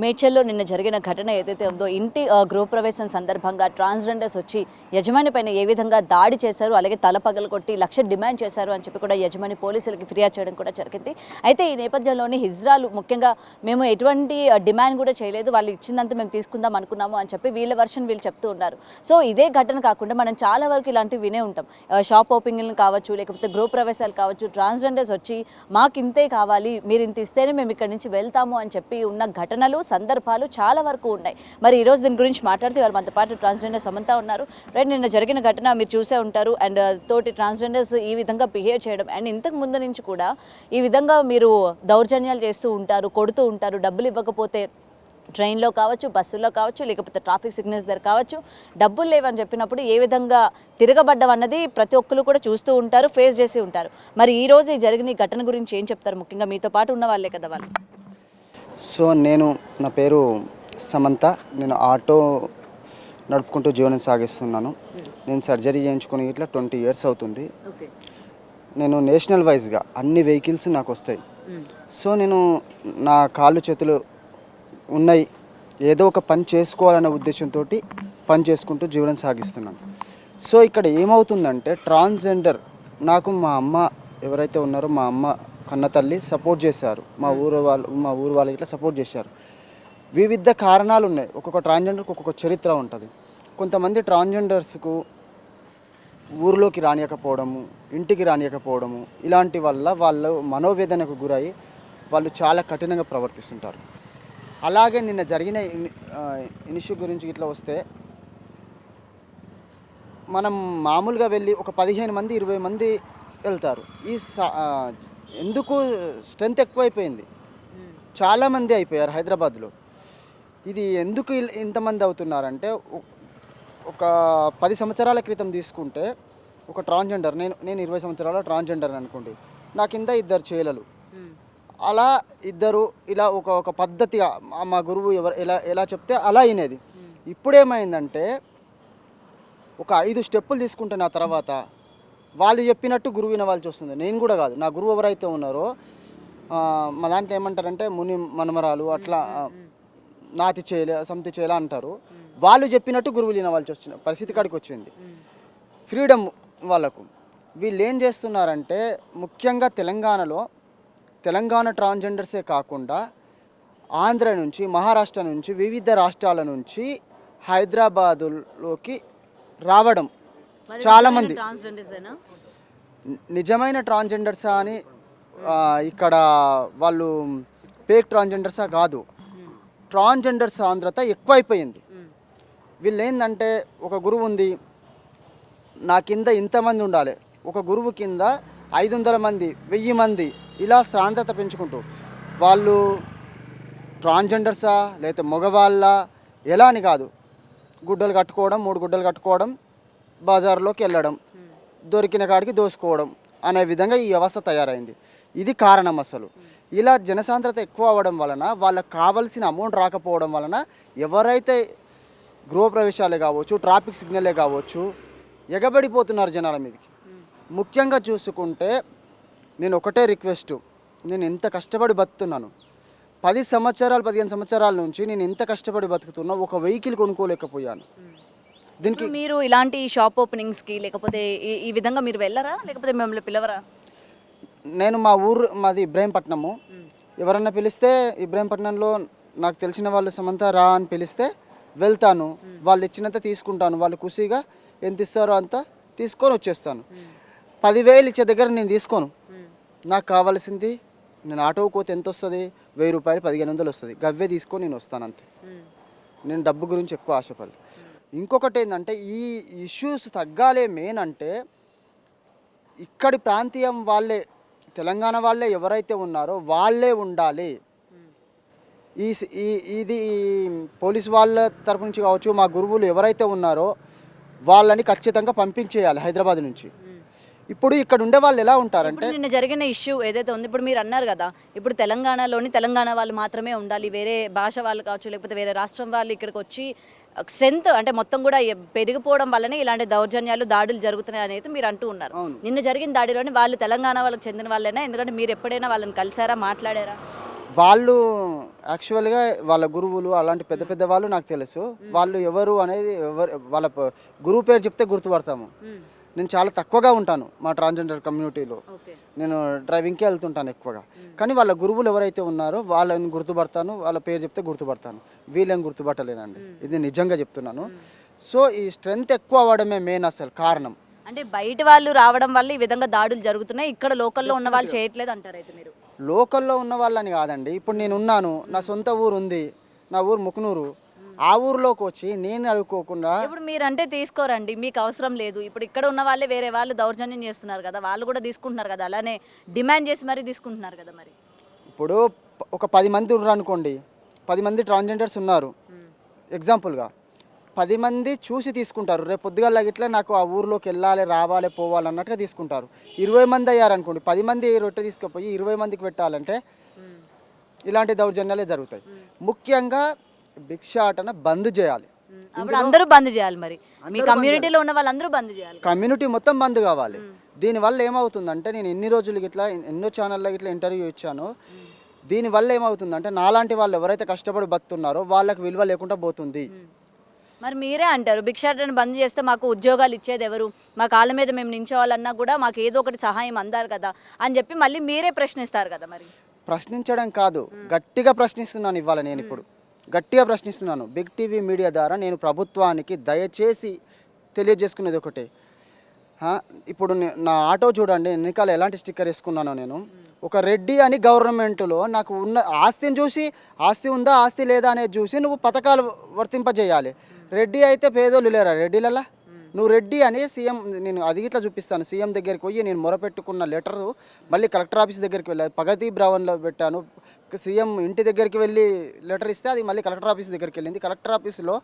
మేడ్చల్లో నిన్న జరిగిన ఘటన ఏదైతే ఉందో ఇంటి గృహప్రవేశం సందర్భంగా ట్రాన్స్జెండర్స్ వచ్చి యజమాని పైన ఏ విధంగా దాడి చేశారు, అలాగే తల పగలగొట్టి లక్ష డిమాండ్ చేశారు అని చెప్పి కూడా యజమాని పోలీసులకి ఫిర్యాదు చేయడం కూడా జరిగింది. అయితే ఈ నేపథ్యంలోని హిజ్రాలు ముఖ్యంగా మేము ఎటువంటి డిమాండ్ కూడా చేయలేదు, వాళ్ళు ఇచ్చిందంతా మేము తీసుకుందాం అనుకున్నాము అని చెప్పి వీళ్ళ వర్షన్ వీళ్ళు చెప్తూ ఉన్నారు. సో ఇదే ఘటన కాకుండా మనం చాలా వరకు ఇలాంటివి వినే ఉంటాం. షాప్ ఓపెనింగ్లు కావచ్చు, లేకపోతే గృహప్రవేశాలు కావచ్చు, ట్రాన్స్జెండర్స్ వచ్చి మాకు ఇంతే కావాలి, మీరు ఇంత ఇస్తేనే మేము ఇక్కడ నుంచి వెళ్తాము అని చెప్పి ఉన్న ఘటనలు సందర్భాలు చాలా వరకు ఉన్నాయి. మరి ఈరోజు దీని గురించి మాట్లాడితే వాళ్ళు మనతో పాటు ట్రాన్స్జెండర్ సమంత ఉన్నారు. రైట్, నిన్న జరిగిన ఘటన మీరు చూసే ఉంటారు. అండ్ తోటి ట్రాన్స్జెండర్స్ ఈ విధంగా బిహేవ్ చేయడం అండ్ ఇంతకు ముందు నుంచి కూడా ఈ విధంగా మీరు దౌర్జన్యాలు చేస్తూ ఉంటారు, కొడుతూ ఉంటారు, డబ్బులు ఇవ్వకపోతే ట్రైన్లో కావచ్చు, బస్సుల్లో కావచ్చు, లేకపోతే ట్రాఫిక్ సిగ్నల్స్ దగ్గర కావచ్చు, డబ్బులు లేవని చెప్పినప్పుడు ఏ విధంగా తిరగబడ్డం అన్నది ప్రతి ఒక్కరు కూడా చూస్తూ ఉంటారు, ఫేస్ చేసి ఉంటారు. మరి ఈ రోజు ఈ జరిగిన ఈ ఘటన గురించి ఏం చెప్తారు? ముఖ్యంగా మీతో పాటు ఉన్న వాళ్ళే కదా వాళ్ళు. సో నా పేరు సమంత. నేను ఆటో నడుపుకుంటూ జీవనం సాగిస్తున్నాను. నేను సర్జరీ చేయించుకుని ఇట్లా 20 years అవుతుంది. నేను నేషనల్ వైజ్గా అన్ని వెహికల్స్ నాకు వస్తాయి. సో నేను నా కాళ్ళు చేతులు ఉన్నాయి, ఏదో ఒక పని చేసుకోవాలనే ఉద్దేశంతో పని చేసుకుంటూ జీవనం సాగిస్తున్నాను. సో ఇక్కడ ఏమవుతుందంటే ట్రాన్స్జెండర్ నాకు మా అమ్మ ఎవరైతే ఉన్నారో మా అమ్మ కన్న తల్లి సపోర్ట్ చేశారు, మా ఊరు వాళ్ళు ఇట్లా సపోర్ట్ చేశారు. వివిధ కారణాలు ఉన్నాయి. ఒక్కొక్క ట్రాన్స్జెండర్కి ఒక్కొక్క చరిత్ర ఉంటుంది. కొంతమంది ట్రాన్స్జెండర్స్కు ఊరిలోకి రానియకపోవడము, ఇంటికి రానియకపోవడము, ఇలాంటి వల్ల వాళ్ళు మనోవేదనకు గురై వాళ్ళు చాలా కఠినంగా ప్రవర్తిస్తుంటారు. అలాగే నిన్న జరిగిన ఇష్యూ గురించి ఇట్లా వస్తే మనం మామూలుగా వెళ్ళి ఒక 15 మంది 20 మంది వెళ్తారు. ఎందుకు స్ట్రెంత్ ఎక్కువైపోయింది, చాలామంది అయిపోయారు హైదరాబాద్లో. ఇది ఎందుకు ఇంతమంది అవుతున్నారంటే ఒక 10 సంవత్సరాల క్రితం తీసుకుంటే ఒక ట్రాన్స్జెండర్, నేను 20 సంవత్సరాల ట్రాన్స్జెండర్ అనుకోండి, నా కింద 2 చేలలు, అలా ఇద్దరు ఇలా ఒక పద్ధతిగా మా గురువు ఎలా చెప్తే అలా అయినది. ఇప్పుడేమైందంటే ఒక 5 స్టెప్పులు తీసుకుంటే నా తర్వాత వాళ్ళు చెప్పినట్టు గురువు వినవాల్సి వస్తుంది. నేను కూడా కాదు, నా గురువు ఎవరైతే ఉన్నారో మా దాంట్లో ఏమంటారంటే ముని మనమరాలు అట్లా నాతి చేయలే సంతి చేయలే అంటారు. వాళ్ళు చెప్పినట్టు గురువులు వినవాల్సి వచ్చిన పరిస్థితి కాడికి వచ్చింది. ఫ్రీడమ్ వాళ్ళకు. వీళ్ళు ఏం చేస్తున్నారంటే ముఖ్యంగా తెలంగాణ ట్రాన్స్జెండర్సే కాకుండా ఆంధ్ర నుంచి, మహారాష్ట్ర నుంచి, వివిధ రాష్ట్రాల నుంచి హైదరాబాదులోకి రావడం చాలామంది. నిజమైన ట్రాన్స్జెండర్సా అని ఇక్కడ వాళ్ళు ఫేక్ ట్రాన్స్జెండర్సా కాదు, ట్రాన్స్జెండర్ సాంద్రత ఎక్కువైపోయింది. వీళ్ళు ఏంటంటే ఒక గురువు ఉంది, నా కింద ఇంతమంది ఉండాలి, ఒక గురువు కింద 500 మంది 1000 మంది ఇలా సాంద్రత పెంచుకుంటూ వాళ్ళు ట్రాన్స్జెండర్సా లేకపోతే మగవాళ్ళ ఎలా అని కాదు, గుడ్డలు కట్టుకోవడం, 3 గుడ్డలు కట్టుకోవడం, బజార్లోకి వెళ్ళడం, దొరికిన కాడికి దోసుకోవడం అనే విధంగా ఈ వ్యవస్థ తయారైంది. ఇది కారణం అసలు. ఇలా జనసాంద్రత ఎక్కువ అవ్వడం వలన, వాళ్ళకి కావాల్సిన అమౌంట్ రాకపోవడం వలన ఎవరైతే గృహప్రవేశాలే కావచ్చు, ట్రాఫిక్ సిగ్నలే కావచ్చు, ఎగబడిపోతున్నారు జనాల మీదకి. ముఖ్యంగా చూసుకుంటే నేను ఒకటే రిక్వెస్ట్, నేను ఎంత కష్టపడి బతుకుతున్నాను, 15 సంవత్సరాల నుంచి నేను ఎంత కష్టపడి బతుకుతున్నా ఒక వెహికల్ కొనుక్కోలేకపోయాను. దీనికి మీరు ఇలాంటి షాప్ ఓపెనింగ్స్కి లేకపోతే ఈ విధంగా మీరు వెళ్ళరా, లేకపోతే మిమ్మల్ని పిలవరా? నేను మాది ఇబ్రాహీంపట్నము. ఎవరన్నా పిలిస్తే ఇబ్రాహీంపట్నంలో నాకు తెలిసిన వాళ్ళు సమంత రా అని పిలిస్తే వెళ్తాను, వాళ్ళు ఇచ్చినంత తీసుకుంటాను, వాళ్ళు ఖుషిగా ఎంత ఇస్తారో అంత తీసుకొని వచ్చేస్తాను. 10,000 ఇచ్చే దగ్గర నేను తీసుకోను. నాకు కావాల్సింది, నేను ఆటోకి పోతే ఎంత వస్తుంది, 1000 రూపాయలు 1500 వస్తుంది, గవ్వే తీసుకొని నేను వస్తాను అంతే. నేను డబ్బు గురించి ఎక్కువ ఆశపడి. ఇంకొకటి ఏంటంటే ఈ ఇష్యూస్ తగ్గాలే మెయిన్ అంటే ఇక్కడి ప్రాంతీయం వాళ్ళే, తెలంగాణ వాళ్ళే ఎవరైతే ఉన్నారో వాళ్ళే ఉండాలి. ఇది పోలీసు వాళ్ళ తరపు నుంచి కావచ్చు, మా గురువులు ఎవరైతే ఉన్నారో వాళ్ళని ఖచ్చితంగా పంపించేయాలి హైదరాబాద్ నుంచి. ఇప్పుడు ఇక్కడ ఉండే వాళ్ళు ఎలా ఉంటారంటే, నిన్న జరిగిన ఇష్యూ ఏదైతే ఉంది, ఇప్పుడు మీరు అన్నారు కదా, ఇప్పుడు తెలంగాణ వాళ్ళు మాత్రమే ఉండాలి, వేరే భాష వాళ్ళు కావచ్చు, లేకపోతే వేరే రాష్ట్రం వాళ్ళు ఇక్కడికి వచ్చి స్ట్రెంత్ అంటే మొత్తం కూడా పెరిగిపోవడం వల్లనే ఇలాంటి దౌర్జన్యాలు, దాడులు జరుగుతున్నాయి అనేది మీరు అంటూ ఉన్నారు. నిన్న జరిగిన దాడిలోని వాళ్ళు తెలంగాణ వాళ్ళకి చెందిన వాళ్ళైనా? ఎందుకంటే మీరు ఎప్పుడైనా వాళ్ళని కలిసారా, మాట్లాడారా? వాళ్ళు యాక్చువల్గా వాళ్ళ గురువులు అలాంటి పెద్ద పెద్ద వాళ్ళు నాకు తెలుసు. వాళ్ళు ఎవరు అనేది వాళ్ళ గురువు పేరు చెప్తే గుర్తుపడతాము. నేను చాలా తక్కువగా ఉంటాను మా ట్రాన్స్జెండర్ కమ్యూనిటీలో. నేను డ్రైవింగ్కే వెళ్తుంటాను ఎక్కువగా. కానీ వాళ్ళ గురువులు ఎవరైతే ఉన్నారో వాళ్ళని గుర్తుపడతాను, వాళ్ళ పేరు చెప్తే గుర్తుపడతాను. వీళ్ళని గుర్తుపట్టలేనండి, ఇది నిజంగా చెప్తున్నాను. సో ఈ స్ట్రెంగ్త్ ఎక్కువ అవ్వడమే మెయిన్ అసలు కారణం. అంటే బయట వాళ్ళు రావడం వల్ల ఈ విధంగా దాడులు జరుగుతున్నాయి, ఇక్కడ లోకల్లో ఉన్న వాళ్ళు చేయట్లేదు అంటారు అయితే మీరు? లోకల్లో ఉన్న వాళ్ళని కాదండి, ఇప్పుడు నేను ఉన్నాను, నా సొంత ఊరు ఉంది, నా ఊరు ముకునూరు. ఆ ఊర్లోకి వచ్చి నేను అడుక్కోకుండా ఇప్పుడు మీరంటే తీసుకోరండి, మీకు అవసరం లేదు. ఇప్పుడు ఇక్కడ ఉన్న వాళ్ళే వేరే వాళ్ళు దౌర్జన్యం చేస్తున్నారు కదా, వాళ్ళు కూడా తీసుకుంటున్నారు కదా, అలానే డిమాండ్ చేసి మరీ తీసుకుంటున్నారు కదా. మరి ఇప్పుడు ఒక 10 మంది ఉన్నారు అనుకోండి, 10 మంది ట్రాన్స్జెండర్స్ ఉన్నారు ఎగ్జాంపుల్గా, 10 మంది చూసి తీసుకుంటారు. రేపు పొద్దుగాల ఇట్లా నాకు ఆ ఊర్లోకి వెళ్ళాలి, రావాలి, పోవాలి అన్నట్టుగా తీసుకుంటారు. 20 మంది అయ్యారనుకోండి, 10 మంది రొట్టె తీసుకుపోయి 20 మందికి పెట్టాలంటే ఇలాంటి దౌర్జన్యాలే జరుగుతాయి. ముఖ్యంగా భిక్షాటన బంద్ చేయాలి. అప్పుడు అందరూ బంద్ చేయాలి. మరి మీ కమ్యూనిటీలో ఉన్న వాళ్ళందరూ బంద్ చేయాలి, కమ్యూనిటీ మొత్తం బంద్ కావాలి. దీనివల్ల ఏమవుతుందంటే, నేను ఎన్ని రోజులకి ఇట్లా ఎన్నో ఛానల్లో ఇట్లా ఇంటర్వ్యూ ఇచ్చాను. దీనివల్ల ఏమవుతుందంటే, నాలాంటి వాళ్ళు ఎవరైతే కష్టపడి బతున్నారో వాళ్ళకి విలువ లేకుండా పోతుంది. మరి మీరే అంటారు భిక్షాటన బంద్ చేస్తే మాకు ఉద్యోగాలు ఇచ్చేది ఎవరు, మా కాళ్ళ మీద మేము నించోవాలన్నా కూడా మాకు ఏదో ఒకటి సహాయం అందాలి కదా అని చెప్పి మళ్ళీ మీరే ప్రశ్నిస్తారు కదా. మరి ప్రశ్నించడం కాదు, గట్టిగా ప్రశ్నిస్తున్నాను. ఇవాళ నేను ఇప్పుడు గట్టిగా ప్రశ్నిస్తున్నాను. బిగ్ టీవీ మీడియా ద్వారా నేను ప్రభుత్వానికి దయచేసి తెలియజేసుకునేది ఒకటే. ఇప్పుడు నా ఆటో చూడండి, వెనకాల ఎలాంటి స్టిక్కర్ వేసుకున్నానో నేను. ఒక రెడ్డి అని గవర్నమెంట్లో నాకు ఉన్న ఆస్తిని చూసి, ఆస్తి ఉందా ఆస్తి లేదా అనేది చూసి నువ్వు పథకాలు వర్తింపజేయాలి. రెడ్డి అయితే పేదోళ్ళు లేరా రెడ్డిలలా? నువ్వు రెడ్డి అని సీఎం, నేను అది ఇట్లా చూపిస్తాను. సీఎం దగ్గరికి పోయి నేను మొరపెట్టుకున్న లెటరు మళ్ళీ కలెక్టర్ ఆఫీస్ దగ్గరికి వెళ్ళాను, ప్రగతి భవన్లో పెట్టాను. సీఎం ఇంటి దగ్గరికి వెళ్ళి లెటర్ ఇస్తే అది మళ్ళీ కలెక్టర్ ఆఫీస్ దగ్గరికి వెళ్ళింది. కలెక్టర్ ఆఫీస్లో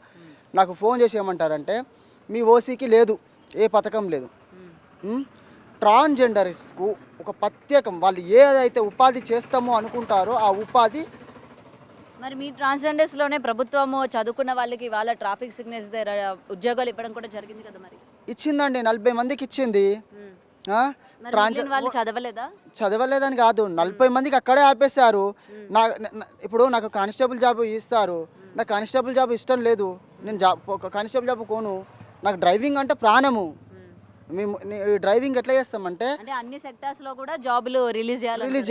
నాకు ఫోన్ చేసి ఏమంటారంటే, మీ ఓసీకి లేదు, ఏ పథకం లేదు. ట్రాన్స్జెండర్స్కు ఒక ప్రత్యేకం, వాళ్ళు ఏదైతే ఉపాధి చేస్తామో అనుకుంటారో ఆ ఉపాధి. మరి మీ ట్రాన్స్జెండర్స్లోనే ప్రభుత్వము చదువుకున్న వాళ్ళకి వాళ్ళ ట్రాఫిక్ సిగ్నల్స్ దగ్గర ఉద్యోగాలు ఇవ్వడం కూడా జరిగింది కదా. మరి ఇచ్చిందండి, 40 మందికి ఇచ్చింది. వాళ్ళు చదవలేదా? చదవలేదని కాదు, 40 మందికి అక్కడే ఆపేశారు. ఇప్పుడు నాకు కానిస్టేబుల్ జాబ్ ఇస్తారు, నాకు కానిస్టేబుల్ జాబ్ ఇష్టం లేదు, నేను కానిస్టేబుల్ జాబ్ కోను. నాకు డ్రైవింగ్ అంటే ప్రాణము. మేము డ్రైవింగ్ ఎట్లా చేస్తామంటే అన్ని సెక్టార్స్లో కూడా జాబులు రిలీజ్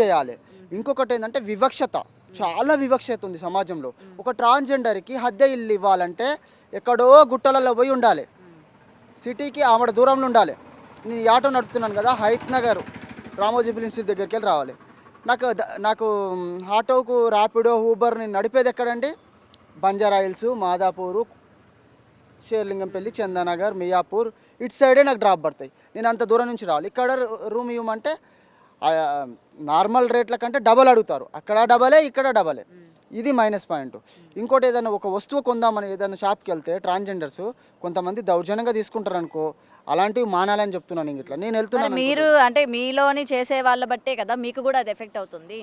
చేయాలి. ఇంకొకటి ఏంటంటే వివక్షత, చాలా వివక్షత ఉంది సమాజంలో. ఒక ట్రాన్స్జెండర్కి అద్దె ఇల్లు ఇవ్వాలంటే ఎక్కడో గుట్టలలో పోయి ఉండాలి, సిటీకి ఆవిడ దూరంలో ఉండాలి. నేను ఆటో నడుపుతున్నాను కదా, హైత్ నగర్ రామోజీ ఫిలిం సిటీ దగ్గరికి వెళ్ళి రావాలి. నాకు ఆటోకు ర్యాపిడో ఊబర్ నేను నడిపేది ఎక్కడండి? బంజారా హిల్స్, మాదాపూరు, షేర్లింగంపల్లి, చందానగర్, మియాపూర్, ఇటు సైడే నాకు డ్రాప్ పడతాయి. నేను అంత దూరం నుంచి రావాలి. ఇక్కడ రూమ్ ఇవ్వమంటే నార్మల్ రేట్ల కంటే డబల్ అడుగుతారు. అక్కడ డబలే, ఇక్కడ డబలే. ఇది మైనస్ పాయింట్. ఇంకోటి, ఏదైనా ఒక వస్తువు కొందామని ఏదైనా షాప్కి వెళ్తే ట్రాన్స్జెండర్స్ కొంతమంది దౌర్జన్యంగా తీసుకుంటారు అనుకో, అలాంటివి మానాలని చెప్తున్నాను. ఇట్లా నేను వెళ్తున్నాను. మీరు అంటే మీలోని చేసే వాళ్ళ బట్టే కదా మీకు కూడా అది ఎఫెక్ట్ అవుతుంది.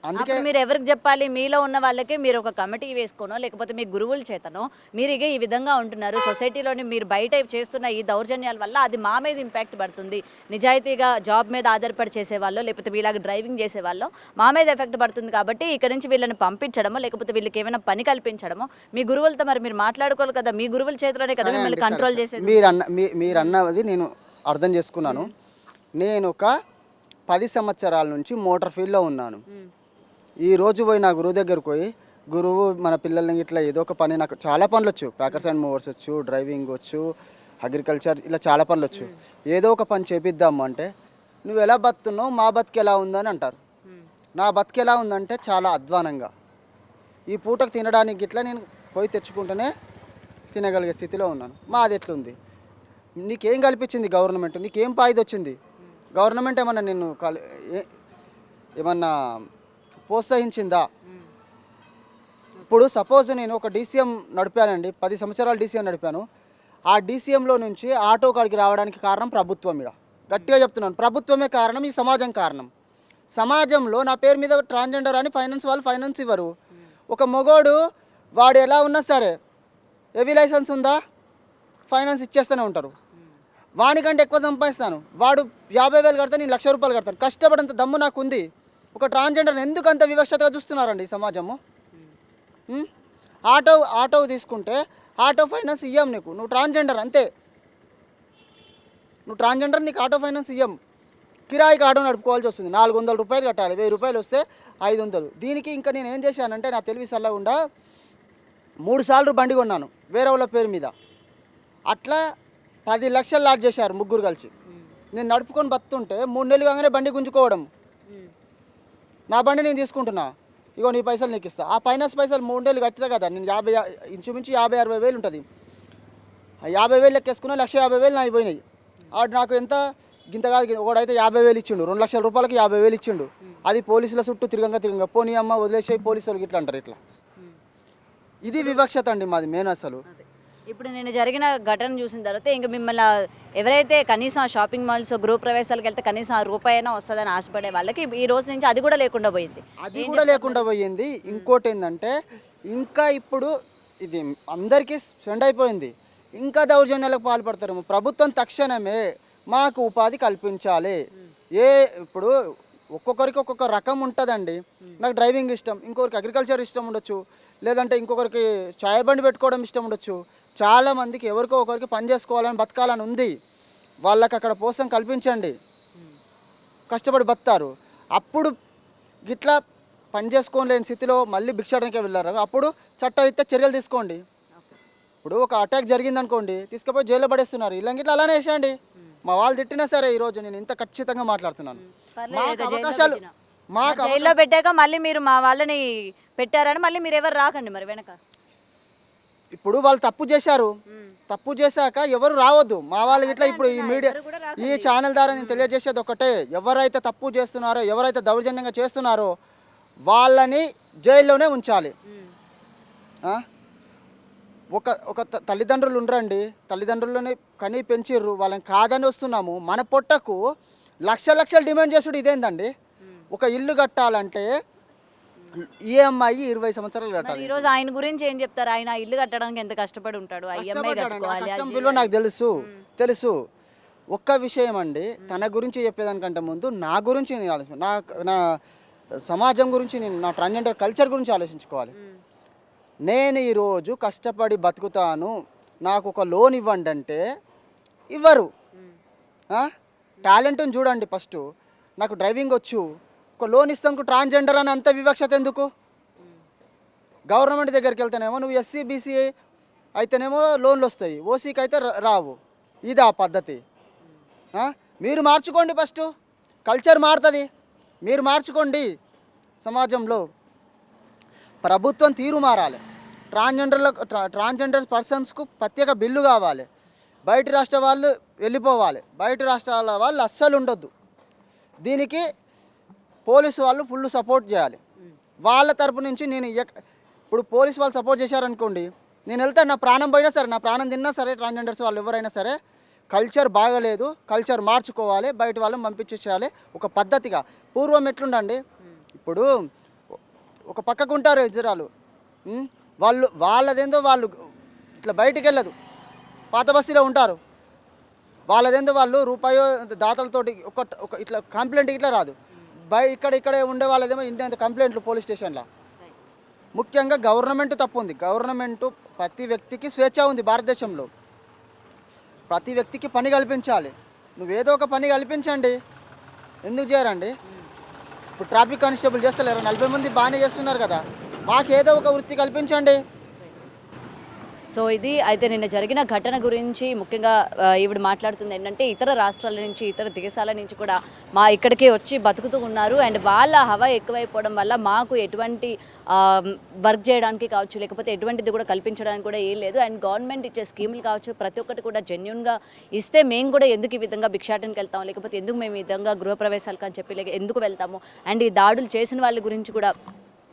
అందుకే మీరు ఎవరికి చెప్పాలి? మీలో ఉన్న వాళ్ళకి మీరు ఒక కమిటీ వేసుకోనో లేకపోతే మీ గురువుల చేతనో మీరు ఇక ఈ విధంగా ఉంటున్నారు, సొసైటీలోని మీరు బయట చేస్తున్న ఈ దౌర్జన్యాల వల్ల అది మా మీద ఇంపాక్ట్ పడుతుంది, నిజాయితీగా జాబ్ మీద ఆధారపడి చేసేవాళ్ళు లేకపోతే వీళ్ళకి డ్రైవింగ్ చేసేవాళ్ళు మా మీద ఎఫెక్ట్ పడుతుంది, కాబట్టి ఇక్కడ నుంచి వీళ్ళని పంపించడమో లేకపోతే వీళ్ళకి ఏమైనా పని కల్పించడమో మీ గురువులతో మరి మీరు మాట్లాడుకోవాలి కదా. మీ గురువుల చేతిలోనే కదా మిమ్మల్ని కంట్రోల్ చేసేది. మీరు అన్నది నేను అర్థం చేసుకున్నాను. నేను ఒక 10 సంవత్సరాల నుంచి మోటార్ ఫీల్డ్లో ఉన్నాను. ఈ రోజు పోయి నా గురువు దగ్గరకు పోయి, గురువు మన పిల్లల్ని ఇట్లా ఏదో ఒక పని, నాకు చాలా పనులు వచ్చు, ప్యాకర్స్ అండ్ మూవర్స్ వచ్చు, డ్రైవింగ్ వచ్చు, అగ్రికల్చర్, ఇలా చాలా పనులు వచ్చు, ఏదో ఒక పని చేపిద్దాము అంటే, నువ్వు ఎలా బతున్నావు, మా బతికి ఎలా ఉందని అంటారు. నా బతికి ఎలా ఉందంటే చాలా అధ్వానంగా, ఈ పూటకు తినడానికి ఇట్లా నేను పోయి తెచ్చుకుంటేనే తినగలిగే స్థితిలో ఉన్నాను. మాది ఎట్లుంది? నీకేం కల్పించింది గవర్నమెంట్? నీకేం ఫాయిదా వచ్చింది? గవర్నమెంట్ ఏమన్నా నిన్ను ఏమన్నా ప్రోత్సహించిందా? ఇప్పుడు సపోజ్ నేను ఒక డీసీఎం నడిపానండి, 10 సంవత్సరాలు డీసీఎం నడిపాను. ఆ డీసీఎంలో నుంచి ఆటో కాడికి రావడానికి కారణం ప్రభుత్వం. ఇక్కడ గట్టిగా చెప్తున్నాను, ప్రభుత్వమే కారణం, ఈ సమాజం కారణం. సమాజంలో నా పేరు మీద ట్రాన్స్జెండర్ అని ఫైనాన్స్ వాళ్ళు ఫైనాన్స్ ఇవ్వరు. ఒక మొగోడు వాడు ఎలా ఉన్నా సరే, హెవీ లైసెన్స్ ఉందా, ఫైనాన్స్ ఇచ్చేస్తూనే ఉంటారు. వానికంటే ఎక్కువ సంపాదిస్తాను, వాడు 50,000 కడతా, నేను 1,00,000 రూపాయలు కడతాను. కష్టపడంత దమ్ము నాకు ఉంది. ఒక ట్రాన్స్జెండర్ని ఎందుకు అంత వివక్షతగా చూస్తున్నారండి ఈ సమాజము? ఉం? ఆటో తీసుకుంటే ఆటో ఫైనాన్స్ ఇయ్యం నీకు, నువ్వు ట్రాన్స్జెండర్ అంతే. నువ్వు ట్రాన్స్జెండర్, నీకు ఆటో ఫైనాన్స్ ఇయ్యం. కిరాయికి ఆటో నడుపుకోవాల్సి వస్తుంది, 400 రూపాయలు కట్టాలి, 1000 రూపాయలు వస్తే 500. దీనికి ఇంకా నేను ఏం చేశానంటే నా తెలివి సల్లగుండా 3 సార్లు బండి కొన్నాను వేరే వాళ్ళ పేరు మీద. అట్లా 10 లక్షలు లాట్ చేశారు ముగ్గురు కలిసి. నేను నడుపుకొని బతుంటే 3 నెలలు కాగానే బండి గుంజుకోవడం. నా బండి నేను తీసుకుంటున్నా, ఇగో నీ పైసలు నీకు ఇస్తా. ఆ ఫైనాన్స్ పైసలు 3 నెలలు కట్టితే కదా నేను ఇంచుమించు 50-60 వేలు ఉంటుంది. ఆ 50 వేలు లెక్కేసుకున్నా 1,50,000 నాకు పోయినాయి. ఆడు నాకు ఎంత గింత కాదు, ఒకడైతే 50,000 ఇచ్చిండు, 2 లక్షల రూపాయలకి 50,000 ఇచ్చిండు. అది పోలీసుల చుట్టూ తిరగంగా పోనీ అమ్మ వదిలేసే పోలీసు వాళ్ళకి ఇట్లా అంటారు. ఇట్లా ఇది వివక్షత అండి మాది మెయిన్ అసలు. ఇప్పుడు నేను జరిగిన ఘటన చూసిన తర్వాత ఇంకా మిమ్మల్ని ఎవరైతే కనీసం ఆ షాపింగ్ మాల్స్ గృహ ప్రవేశాలకు వెళ్తే కనీసం ఆ రూపాయి అయినా వస్తుందని ఆశపడే వాళ్ళకి ఈ రోజు నుంచి అది కూడా లేకుండా పోయింది. అది కూడా లేకుండా పోయింది. ఇంకోటి ఏంటంటే ఇంకా ఇప్పుడు ఇది అందరికీ స్పెండ్ అయిపోయింది, ఇంకా దౌర్జన్యాలకు పాల్పడతారు. ప్రభుత్వం తక్షణమే మాకు ఉపాధి కల్పించాలి. ఇప్పుడు ఒక్కొక్కరికి ఒక్కొక్క రకం ఉంటుందండి. నాకు డ్రైవింగ్ ఇష్టం, ఇంకొకరికి అగ్రికల్చర్ ఇష్టం ఉండొచ్చు, లేదంటే ఇంకొకరికి చాయ్ బండి పెట్టుకోవడం ఇష్టం ఉండొచ్చు. చాలామందికి ఎవరికో ఒకరికి పని చేసుకోవాలని బతకాలని ఉంది. వాళ్ళకి అక్కడ పోసం కల్పించండి, కష్టపడి బతారు. అప్పుడు గిట్లా పని చేసుకోలేని స్థితిలో మళ్ళీ భిక్షాటనకే వెళ్ళారు, అప్పుడు చట్టరీత్యా చర్యలు తీసుకోండి. ఇప్పుడు ఒక అటాక్ జరిగింది అనుకోండి, తీసుకుపోయి జైల్లో పడేస్తున్నారు. ఇలా గిట్లా అలానే వేసేయండి. మా వాళ్ళు తిట్టినా సరే ఈరోజు నేను ఇంత ఖచ్చితంగా మాట్లాడుతున్నాను. మాకు అవకాశాలు జైల్లో పెట్టాక మళ్ళీ మీరు మా వాళ్ళని పెట్టారని మళ్ళీ మీరు ఎవరు రాకండి మరి వెనక. ఇప్పుడు వాళ్ళు తప్పు చేశారు, తప్పు చేశాక ఎవరు రావద్దు మా వాళ్ళకి ఇట్లా. ఇప్పుడు ఈ మీడియా ఈ ఛానల్ ద్వారా నేను తెలియజేసేది ఒకటే, ఎవరైతే తప్పు చేస్తున్నారో, ఎవరైతే దౌర్జన్యంగా చేస్తున్నారో వాళ్ళని జైల్లోనే ఉంచాలి. ఒక తల్లిదండ్రులు ఉండరండి, తల్లిదండ్రులని కనీ పెంచిర్రు, వాళ్ళని కాదని వస్తున్నాము. మన పొట్టకు లక్షలు డిమాండ్ చేసుడు ఇదేందండి? ఒక ఇల్లు కట్టాలంటే ఈఎంఐ 20 సంవత్సరాలు కట్టాలి. ఈరోజు ఆయన గురించి ఏం చెప్తారు? ఆయన ఇల్లు కట్టడానికి ఎంత కష్టపడి ఉంటాడు, కష్టం విలువ నాకు తెలుసు. ఒక్క విషయం అండి, తన గురించి చెప్పేదానికంటే ముందు నా గురించి నేను ఆలోచన, నా సమాజం గురించి, నేను నా ట్రాన్స్జెండర్ కల్చర్ గురించి ఆలోచించుకోవాలి. నేను ఈరోజు కష్టపడి బతుకుతాను, నాకు ఒక లోన్ ఇవ్వండి అంటే ఇవ్వరు. టాలెంట్ని చూడండి ఫస్ట్. నాకు డ్రైవింగ్ వచ్చు, ఒక లోన్ ఇస్తాను ట్రాన్స్జెండర్ అని అంత వివక్షత ఎందుకు? గవర్నమెంట్ దగ్గరికి వెళ్తేనేమో నువ్వు ఎస్సీ బీసీ అయితేనేమో లోన్లు వస్తాయి, ఓసీకి అయితే రావు. ఇది ఆ పద్ధతి. మీరు మార్చుకోండి, ఫస్ట్ కల్చర్ మారుతుంది, మీరు మార్చుకోండి. సమాజంలో ప్రభుత్వం తీరు మారాలి. ట్రాన్స్జెండర్ పర్సన్స్కు ప్రత్యేక బిల్లు కావాలి. బయట రాష్ట్ర వాళ్ళు వెళ్ళిపోవాలి, బయట రాష్ట్రాల వాళ్ళు అస్సలు ఉండొద్దు. దీనికి పోలీసు వాళ్ళు ఫుల్ సపోర్ట్ చేయాలి. వాళ్ళ తరపు నుంచి నేను ఇప్పుడు పోలీసు వాళ్ళు సపోర్ట్ చేశారనుకోండి, నేను వెళ్తాను, నా ప్రాణం పోయినా సరే, నా ప్రాణం తిన్నా సరే, ట్రాన్స్జెండర్స్ వాళ్ళు ఎవరైనా సరే, కల్చర్ బాగలేదు, కల్చర్ మార్చుకోవాలి, బయట వాళ్ళని పంపించేసేయాలి ఒక పద్ధతిగా. పూర్వం ఎట్లుండండి, ఇప్పుడు ఒక పక్కకు ఉంటారు ఇజ్రాలు, వాళ్ళదేందో వాళ్ళు ఇట్లా బయటికి వెళ్ళదు, పాత బస్తీలో ఉంటారు. వాళ్ళదేందో వాళ్ళు రూపాయో దాతలతోటి ఒక ఇట్లా కంప్లైంట్ ఇట్లా రాదు. ఇక్కడే ఉండే వాళ్ళదేమో ఇంత కంప్లైంట్లు పోలీస్ స్టేషన్లో. ముఖ్యంగా గవర్నమెంట్ తప్పు ఉంది. గవర్నమెంట్ ప్రతి వ్యక్తికి స్వేచ్ఛ ఉంది భారతదేశంలో, ప్రతి వ్యక్తికి పని కల్పించాలి. నువ్వేదో ఒక పని కల్పించండి, ఎందుకు చేయరండి? ఇప్పుడు ట్రాఫిక్ కానిస్టేబుల్ చేస్తలేరు, 40 మంది బాగానే చేస్తున్నారు కదా, మాకేదో ఒక వృత్తి కల్పించండి. సో ఇది అయితే నిన్న జరిగిన ఘటన గురించి ముఖ్యంగా ఈవిడ మాట్లాడుతుంది ఏంటంటే, ఇతర రాష్ట్రాల నుంచి, ఇతర దేశాల నుంచి కూడా మా ఇక్కడికి వచ్చి బతుకుతూ ఉన్నారు. అండ్ వాళ్ళ హవా ఎక్కువైపోవడం వల్ల మాకు ఎటువంటి వర్క్ చేయడానికి కావచ్చు, లేకపోతే ఎటువంటిది కూడా కల్పించడానికి కూడా ఏం లేదు. అండ్ గవర్నమెంట్ ఇచ్చే స్కీములు కావచ్చు, ప్రతి ఒక్కటి కూడా జెన్యున్గా ఇస్తే మేము కూడా ఎందుకు ఈ విధంగా భిక్షాటనకి వెళ్తాము, లేకపోతే ఎందుకు మేము ఈ విధంగా గృహప్రవేశాలకు అని చెప్పి ఎందుకు వెళ్తాము. అండ్ ఈ దాడులు చేసిన వాళ్ళ గురించి కూడా,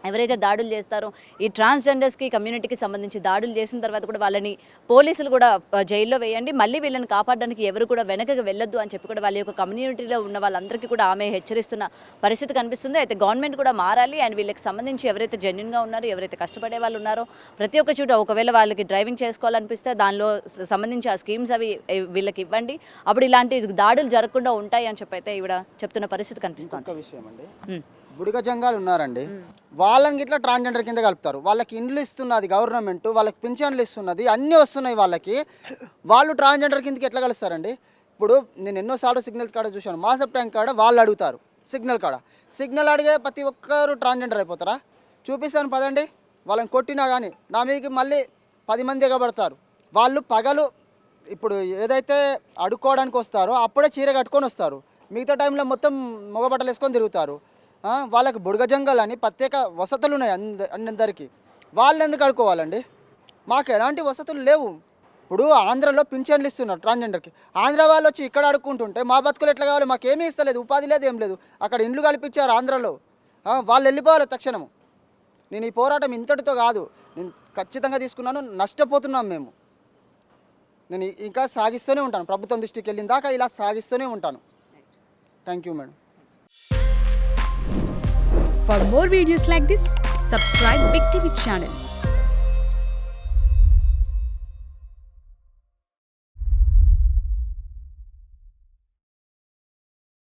ఎవరైతే దాడులు చేస్తారో ఈ ట్రాన్స్జెండర్స్కి కమ్యూనిటీకి సంబంధించి దాడులు చేసిన తర్వాత కూడా వాళ్ళని పోలీసులు కూడా జైల్లో వేయండి, మళ్ళీ వీళ్ళని కాపాడడానికి ఎవరు కూడా వెనకకి వెళ్ళొద్దు అని చెప్పి కూడా వాళ్ళ యొక్క కమ్యూనిటీలో ఉన్న వాళ్ళందరికీ కూడా ఆమె హెచ్చరిస్తున్న పరిస్థితి కనిపిస్తుంది. అయితే గవర్నమెంట్ కూడా మారాలి. అండ్ వీళ్ళకి సంబంధించి ఎవరైతే జెన్యున్గా ఉన్నారో, ఎవరైతే కష్టపడే వాళ్ళు ఉన్నారో, ప్రతి ఒక్క చోట ఒకవేళ వాళ్ళకి డ్రైవింగ్ చేసుకోవాలనిపిస్తే దానిలో సంబంధించి ఆ స్కీమ్స్ అవి వీళ్ళకి ఇవ్వండి. అప్పుడు ఇలాంటి దాడులు జరగకుండా ఉంటాయి అని చెప్పి అయితే ఈవిడ చెప్తున్న పరిస్థితి కనిపిస్తుంది. బుడిగ జంగాలు ఉన్నారండి, వాళ్ళని ఇట్లా ట్రాన్స్జెండర్ కింద కలుపుతారు. వాళ్ళకి ఇండ్లు ఇస్తున్నది గవర్నమెంట్, వాళ్ళకి పింఛన్లు ఇస్తున్నది, అన్నీ వస్తున్నాయి వాళ్ళకి. వాళ్ళు ట్రాన్స్జెండర్ కిందకి ఎట్లా కలుస్తారండి? ఇప్పుడు నేను ఎన్నోసార్లు సిగ్నల్ కాడ చూశాను, మాసప్ ట్యాంక్ కాడ వాళ్ళు అడుగుతారు, సిగ్నల్ కాడ సిగ్నల్ అడిగే ప్రతి ఒక్కరు ట్రాన్స్జెండర్ అయిపోతారా? చూపిస్తాను పదండి. వాళ్ళని కొట్టినా కానీ నా మీదకి మళ్ళీ 10 మంది ఎగబడతారు. వాళ్ళు పగలు ఇప్పుడు ఏదైతే అడుక్కోవడానికి వస్తారో అప్పుడే చీర కట్టుకొని వస్తారు, మిగతా టైంలో మొత్తం మగబట్టలు వేసుకొని తిరుగుతారు. వాళ్ళకి బుడగ జంగాలని ప్రత్యేక వసతులు ఉన్నాయి అందరికీ. వాళ్ళు ఎందుకు అడుకోవాలండి? మాకు ఎలాంటి వసతులు లేవు. ఇప్పుడు ఆంధ్రలో పింఛన్లు ఇస్తున్నారు ట్రాన్స్జెండర్కి, ఆంధ్ర వాళ్ళు వచ్చి ఇక్కడ అడుక్కుంటుంటే మా బతుకులు ఎట్లా కావాలి? మాకేమీ ఇస్తలేదు, ఉపాధి లేదు, ఏం లేదు. అక్కడ ఇండ్లు కల్పించారు ఆంధ్రలో, వాళ్ళు వెళ్ళిపోవాలి తక్షణము. నేను ఈ పోరాటం ఇంతటితో కాదు, నేను ఖచ్చితంగా తీసుకున్నాను, నష్టపోతున్నాం మేము. నేను ఇంకా సాగిస్తూనే ఉంటాను, ప్రభుత్వం దృష్టికి వెళ్ళిన దాకా ఇలా సాగిస్తూనే ఉంటాను. Thank you madam. For more videos like this, subscribe Big TV channel.